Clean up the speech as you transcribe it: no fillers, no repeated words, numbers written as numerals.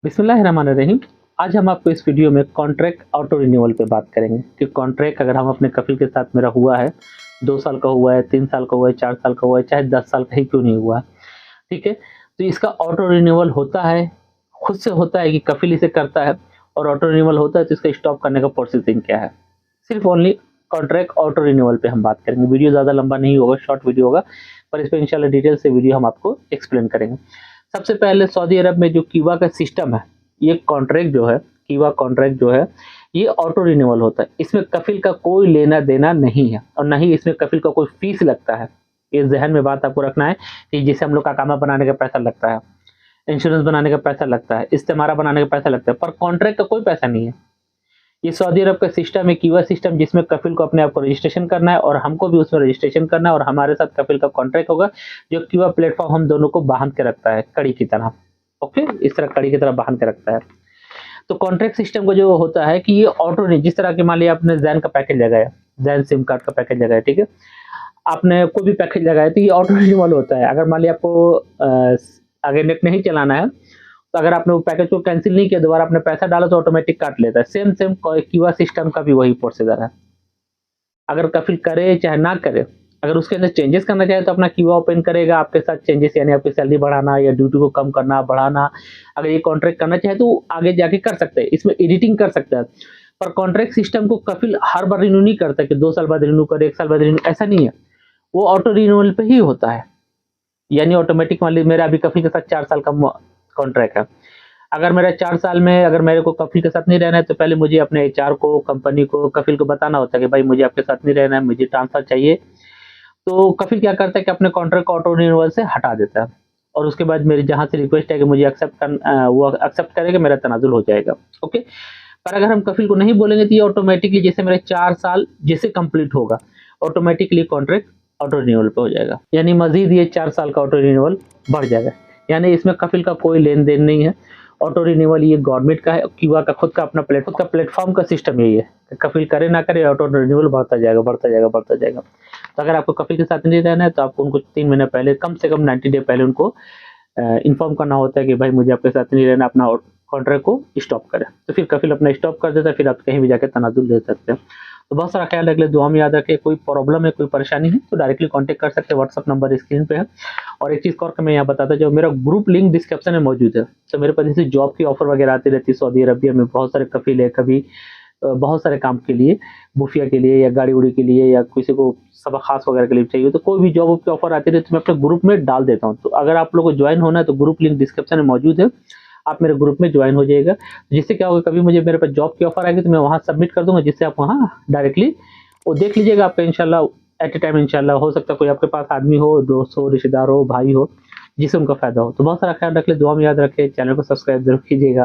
बिस्मिल्लाहिर्रहमानिर्रहीम। आज हम आपको इस वीडियो में कॉन्ट्रैक्ट ऑटो रिन्यूअल पे बात करेंगे कि कॉन्ट्रैक्ट अगर हम अपने कफिल के साथ मेरा हुआ है, 2 साल का हुआ है, 3 साल का हुआ है, 4 साल का हुआ है, चाहे 10 साल का ही क्यों नहीं हुआ है, ठीक है? तो इसका ऑटो रिन्यूअल होता है, खुद से होता है कि कफिल इसे करता है, और ऑटो रिन्यूअल होता है तो इसका स्टॉप करने का प्रोसेसिंग क्या है। सिर्फ ओनली कॉन्ट्रैक्ट ऑटो रिन्यूअल पे हम बात करेंगे। वीडियो ज़्यादा लंबा नहीं होगा, शॉर्ट वीडियो होगा, पर इस पे इंशाल्लाह डिटेल से वीडियो हम आपको एक्सप्लेन करेंगे। सबसे पहले सऊदी अरब में जो कीवा का सिस्टम है, ये कॉन्ट्रैक्ट जो है, कीवा कॉन्ट्रैक्ट जो है, ये ऑटो रिन्यूअल होता है। इसमें कफिल का कोई लेना देना नहीं है और ना ही इसमें कफिल का कोई फीस लगता है। ये ज़हन में बात आपको रखना है कि जैसे हम लोग का कामा बनाने का पैसा लगता है, इंश्योरेंस बनाने का पैसा लगता है, इस्तेमारा बनाने का पैसा लगता है, पर कॉन्ट्रैक्ट का कोई पैसा नहीं है। ये सऊदी अरब का सिस्टम है, कीवा सिस्टम, जिसमें कफिल को अपने आप को रजिस्ट्रेशन करना है और हमको भी उसमें रजिस्ट्रेशन करना है, और हमारे साथ कफिल का कॉन्ट्रैक्ट होगा जो कीवा प्लेटफॉर्म हम दोनों को बांध के रखता है कड़ी की तरह। ओके, इस तरह कड़ी की तरह बांध के रखता है। तो कॉन्ट्रैक्ट सिस्टम को जो होता है कि ये ऑटो नहीं, जिस तरह के मान लिया आपने जैन का पैकेज लगाया, जैन सिम कार्ड का पैकेज लगाया, ठीक है, आपने कोई भी पैकेज लगाया तो ये ऑटो रिन्यूअल होता है। अगर मान लिया आपको आगे नेट नहीं चलाना है, तो अगर आपने वो पैकेज को कैंसिल नहीं किया, दोबारा आपने पैसा डाला तो ऑटोमेटिक काट लेता है। सेम कीवा सिस्टम का भी वही प्रोसीजर है। अगर कफिल करे चाहे ना करे, अगर उसके अंदर चेंजेस करना चाहे तो अपना कीवा ओपन करेगा, आपके साथ चेंजेस यानी आपकी सैलरी बढ़ाना या ड्यूटी को कम करना बढ़ाना, अगर ये कॉन्ट्रैक्ट करना चाहे तो आगे जाके कर सकते हैं, इसमें एडिटिंग कर सकता है। पर कॉन्ट्रैक्ट सिस्टम को कफिल हर बार रिन्यू नहीं करता कि 2 साल बाद रिन्यू करे, 1 साल बाद रिन्यू, ऐसा नहीं है। वो ऑटो रिन्यूअल पे ही होता है, यानी ऑटोमेटिक। मान लीजिए मेरा अभी कफिल के साथ 4 साल का कॉन्ट्रैक्ट है। अगर मेरा 4 साल में अगर मेरे को कफिल के साथ नहीं रहना है, तो पहले मुझे अपने एचआर को, कंपनी को, कफिल को बताना होता है कि भाई मुझे आपके साथ नहीं रहना है, मुझे ट्रांसफर चाहिए। तो कफिल क्या करता है कि अपने कॉन्ट्रैक्ट को ऑटो रिन्यूअल से हटा देता है, और उसके बाद मेरी जहाँ से रिक्वेस्ट है कि मुझे वो एक्सेप्ट करेगा, मेरा तनाजुल हो जाएगा। ओके, पर अगर हम कफिल को नहीं बोलेंगे तो ये ऑटोमेटिकली, जैसे मेरे 4 साल जैसे कंप्लीट होगा, ऑटोमेटिकली कॉन्ट्रैक्ट ऑटो रिन्यूअल पे हो जाएगा, यानी मजीद ये 4 साल का ऑटो रिन्यूअल बढ़ जाएगा। यानी इसमें कफिल का कोई लेन देन नहीं है। ऑटो रिन्यूअल ये गवर्नमेंट का है, कीवा का खुद का अपना प्लेटफॉर्म का सिस्टम यही है। कफिल करे ना करे, ऑटो रिन्यूअल बढ़ता जाएगा, बढ़ता जाएगा, बढ़ता जाएगा। तो अगर आपको कफिल के साथ नहीं रहना है तो आपको उनको 3 महीने पहले, कम से कम 90 डे पहले उनको इन्फॉर्म करना होता है कि भाई मुझे आपके साथ नहीं रहना, अपना कॉन्ट्रैक्ट को स्टॉप करें। तो फिर कफिल अपना स्टॉप कर देता है, फिर आप कहीं भी जाकर तनाजुल दे सकते हैं। तो बहुत सारा ख्याल रख ले, दुआ में याद रखें। कोई प्रॉब्लम है, कोई परेशानी है तो डायरेक्टली कांटेक्ट कर सकते हैं, व्हाट्सअप नंबर स्क्रीन पे है। और एक चीज़ और मैं यहाँ बताता जाऊँ, मेरा ग्रुप लिंक डिस्क्रिप्शन में मौजूद है। तो मेरे पास जैसे जॉब की ऑफर वगैरह आती रहती है सऊदी अरबिया में, बहुत सारे कफिल है, कभी बहुत सारे काम के लिए, बुफिया के लिए या गाड़ी उड़ी के लिए या किसी को सबक खास वगैरह के लिए चाहिए, तो कोई भी जॉब की ऑफर आती रहती है तो मैं अपने ग्रुप में डाल देता हूँ। तो अगर आप लोग को ज्वाइन होना है तो ग्रुप लिंक डिस्क्रिप्शन में मौजूद है, आप मेरे ग्रुप में ज्वाइन हो जाइएगा। जिससे क्या होगा, कभी मुझे मेरे पास जॉब की ऑफर आएगी तो मैं वहाँ सबमिट कर दूंगा, जिससे आप वहाँ डायरेक्टली वो देख लीजिएगा। आपका इंशाल्लाह एट ए टाइम इंशाल्लाह हो सकता है कोई आपके पास आदमी हो, दोस्त हो, रिश्तेदार हो, भाई हो, जिससे उनका फायदा हो। तो बहुत सारा ख्याल रख ले, दुआ में याद रखें, चैनल को सब्सक्राइब जरूर कीजिएगा।